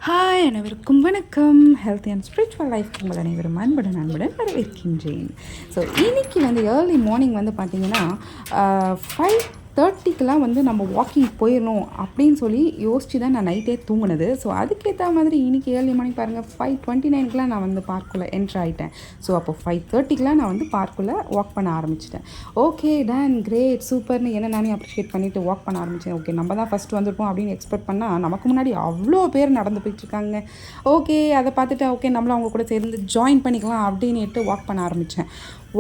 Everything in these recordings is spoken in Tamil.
ஹாய் அனைவருக்கும் வணக்கம். ஹெல்த்தி அண்ட் ஸ்பிரிச்சுவல் லைஃப் உங்கள் அனைவரும் அன்புடன் வரவேற்கின்றேன். ஸோ இன்றைக்கி வந்து ஏர்லி மார்னிங் வந்து பார்த்திங்கன்னா 5:30க்கெலாம் வந்து நம்ம வாக்கிங் போயிடணும் அப்படின்னு சொல்லி யோசித்து தான் நான் நைட்டே தூங்கினது. ஸோ அதுக்கேற்ற மாதிரி இன்றைக்கி ஏர்லி மார்னிங் பாருங்கள் 5:29க்கெலாம் நான் வந்து பார்க்குள்ளே என்ட்ரு ஆகிட்டேன். ஸோ அப்போ 5:30க்கெலாம் நான் வந்து பார்க்குள்ளே வாக் பண்ண ஆரம்பிச்சிட்டேன். ஓகே டன் கிரேட் சூப்பர்னு என்ன நானே அப்ரிஷியேட் பண்ணிவிட்டு வாக் பண்ண ஆரம்பித்தேன். ஓகே நம்ம தான் ஃபஸ்ட்டு வந்துருப்போம் அப்படின்னு எக்ஸ்பெக்ட் பண்ணால் நமக்கு முன்னாடி அவ்வளோ பேர் நடந்து போயிட்டுருக்காங்க. ஓகே அதை பார்த்துட்டு ஓகே நம்மளும் அவங்க கூட சேர்ந்து ஜாயின் பண்ணிக்கலாம் அப்படின்னுட்டு வாக் பண்ண ஆரம்பித்தேன்.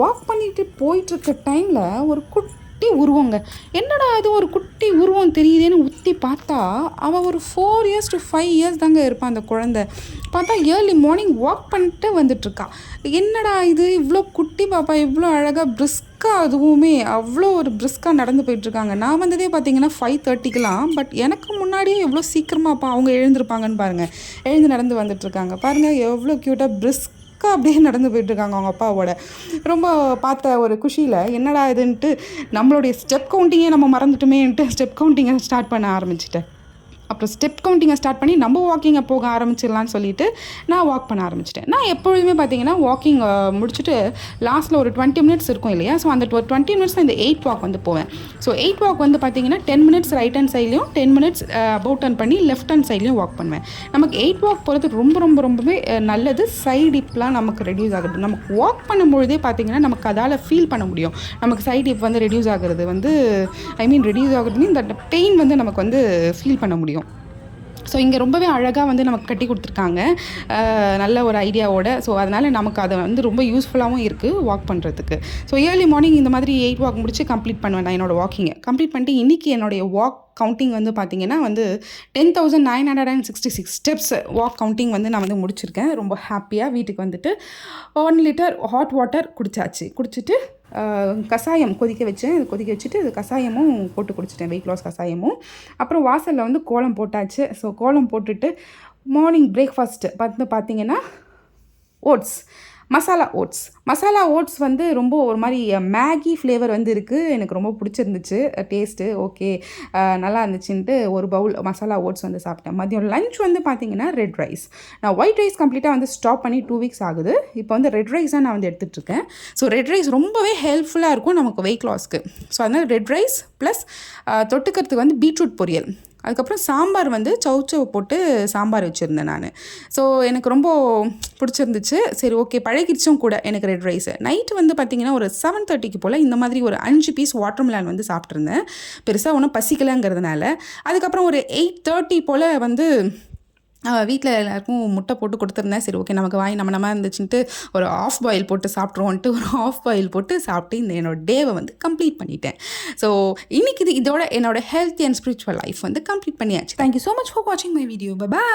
வாக் பண்ணிட்டு போயிட்டுருக்க டைமில் ஒரு குட்டி உருவங்க, என்னடா அது ஒரு குட்டி உருவம் தெரியுதுன்னு உத்தி பார்த்தா அவள் ஒரு 4 years to 5 years தாங்க இருப்பான். அந்த குழந்தை பார்த்தா ஏர்லி மார்னிங் வாக் பண்ணிட்டு வந்துட்டுருக்கா. என்னடா இது இவ்வளோ குட்டி பாப்பா இவ்வளோ அழகாக பிரிஸ்காக, அதுவுமே அவ்வளோ ஒரு பிரிஸ்காக நடந்து போயிட்டுருக்காங்க. நான் வந்ததே பார்த்தீங்கன்னா 5:30க்கெலாம். பட் எனக்கு முன்னாடியே எவ்வளோ சீக்கிரமாக அவங்க எழுந்திருப்பாங்கன்னு பாருங்கள். எழுந்து நடந்து வந்துட்டுருக்காங்க பாருங்கள், எவ்வளோ க்யூட்டாக பிரிஸ்க் அப்படியே நடந்து போயிட்டுருக்காங்க அவங்க அப்பாவோட. ரொம்ப பார்த்த ஒரு குஷியில் என்னடா இதுன்ட்டு நம்மளுடைய ஸ்டெப் கவுண்டிங்கே நம்ம மறந்துட்டுமேன்ட்டு ஸ்டெப் கவுண்டிங்கை ஸ்டார்ட் பண்ண ஆரம்பிச்சிட்டேன். அப்புறம் ஸ்டெப் கவுண்டிங்கை ஸ்டார்ட் பண்ணி நம்ம வாக்கிங்கை போக ஆரம்பிச்சிடலான்னு சொல்லிவிட்டு நான் வாக் பண்ண ஆரம்பிச்சிட்டேன். நான் எப்பொழுதுமே பார்த்தீங்கன்னா வாக்கிங் முடிச்சுட்டு லாஸ்ட்டில் ஒரு 20 minutes இருக்கும் இல்லையா. ஸோ அந்த 20 minutes இந்த 8 வாக் வந்து போவேன். ஸோ 8 வாக் வந்து பார்த்தீங்கன்னா 10 minutes ரைட் ஹேண்ட் சைட்லையும் 10 minutes அபவுட் டர்ன் பண்ணி லெஃப்ட் ஹேண்ட் சைட்லையும் வாக் பண்ணுவேன். நமக்கு 8 வாக் போகிறது ரொம்பவே நல்லது. சைட் ஹிப்லாம் நமக்கு ரெடியூஸ் ஆகுது. நமக்கு வாக் பண்ணும்பொழுதே பார்த்தீங்கன்னா நமக்கு அதால் ஃபீல் பண்ண முடியும். நமக்கு சைட் ஹிப் வந்து ரெடியூஸ் ஆகுறது வந்து ரெடியூஸ் ஆகுறது இந்த பெயின் வந்து நமக்கு வந்து ஃபீல் பண்ண முடியும். ஸோ இங்கே ரொம்பவே அழகாக வந்து நமக்கு கட்டி கொடுத்துருக்காங்க, நல்ல ஒரு ஐடியாவோட. ஸோ அதனால் நமக்கு அதை வந்து ரொம்ப யூஸ்ஃபுல்லாகவும் இருக்குது வாக் பண்ணுறதுக்கு. ஸோ ஏர்லி மார்னிங் இந்த மாதிரி 8 வாக் முடிச்சு கம்ப்ளீட் பண்ணுவேன். நான் என்னோடய வாக்கிங்கை கம்ப்ளீட் பண்ணிட்டு இன்றைக்கி என்னுடைய வாக் கவுண்டிங் வந்து பார்த்திங்கன்னா வந்து 10,966 ஸ்டெப்ஸ் வாக் கவுண்டிங் வந்து நான் வந்து முடிச்சிருக்கேன். ரொம்ப ஹாப்பியாக வீட்டுக்கு வந்துட்டு 1 liter ஹாட் வாட்டர் குடிச்சிட்டு கஷாயம் கொதிக்க வச்சுட்டு கஷாயமும் போட்டு குடிச்சிட்டேன், வெயிட் லாஸ் கஷாயமும். அப்புறம் வாசலில் வந்து கோலம் போட்டாச்சு. ஸோ கோலம் போட்டுட்டு மார்னிங் பிரேக்ஃபாஸ்ட்டு பார்த்திங்கன்னா மசாலா ஓட்ஸ் வந்து ரொம்ப ஒரு மாதிரி மேகி ஃப்ளேவர் வந்து இருக்குது. எனக்கு ரொம்ப பிடிச்சிருந்துச்சு டேஸ்ட்டு. ஓகே நல்லா இருந்துச்சுன்ட்டு ஒரு பவுல் மசாலா ஓட்ஸ் வந்து சாப்பிட்டேன். மதியம் லஞ்ச் வந்து பார்த்திங்கன்னா ரெட் ரைஸ். நான் ஒயிட் ரைஸ் கம்ப்ளீட்டாக வந்து ஸ்டாப் பண்ணி 2 weeks ஆகுது. இப்போ வந்து ரெட் ரைஸ் தான் நான் வந்து எடுத்துகிட்ருக்கேன். ஸோ ரெட் ரைஸ் ரொம்பவே ஹெல்ப்ஃபுல்லாக இருக்கும் நமக்கு வெயிட் லாஸ்க்கு. ஸோ அதனால் ரெட் ரைஸ் ப்ளஸ் தொட்டுக்கிறதுக்கு வந்து பீட்ரூட் பொரியல், அதுக்கப்புறம் சாம்பார் வந்து சௌச்சவ் போட்டு சாம்பார் வச்சுருந்தேன் நான். ஸோ எனக்கு ரொம்ப பிடிச்சிருந்துச்சு. சரி ஓகே பழகிடுச்சும் கூட எனக்கு ரெட் ரைஸு. நைட்டு வந்து பார்த்திங்கன்னா ஒரு 7:30க்கு போல் இந்த மாதிரி ஒரு 5 பீஸ் வாட்டர்மெலன் வந்து சாப்பிட்ருந்தேன். பெருசாக ஒன்றும் பசிக்கலைங்கிறதுனால. அதுக்கப்புறம் ஒரு 8:30 போல் வந்து வீட்டில் எல்லாருக்கும் முட்டை போட்டு கொடுத்துருந்தேன். சரி ஓகே நமக்கு நம்ம இருந்துச்சுன்ட்டு ஒரு ஆஃப் பாயில் போட்டு சாப்பிட்ருவோன்ட்டு ஒரு ஆஃப் பாயில் போட்டு சாப்பிட்டு இந்த என்னோடய டேவை வந்து கம்ப்ளீட் பண்ணிட்டேன். ஸோ இன்றைக்கி இதோட என்னோடய ஹெல்த்தி அண்ட் ஸ்பிரிச்சுவல் லைஃப் வந்து கம்ப்ளீட் பண்ணியாச்சு. தேங்க்யூ ஸோ மச் ஃபார் வாட்சிங் மை வீடியோ. பை.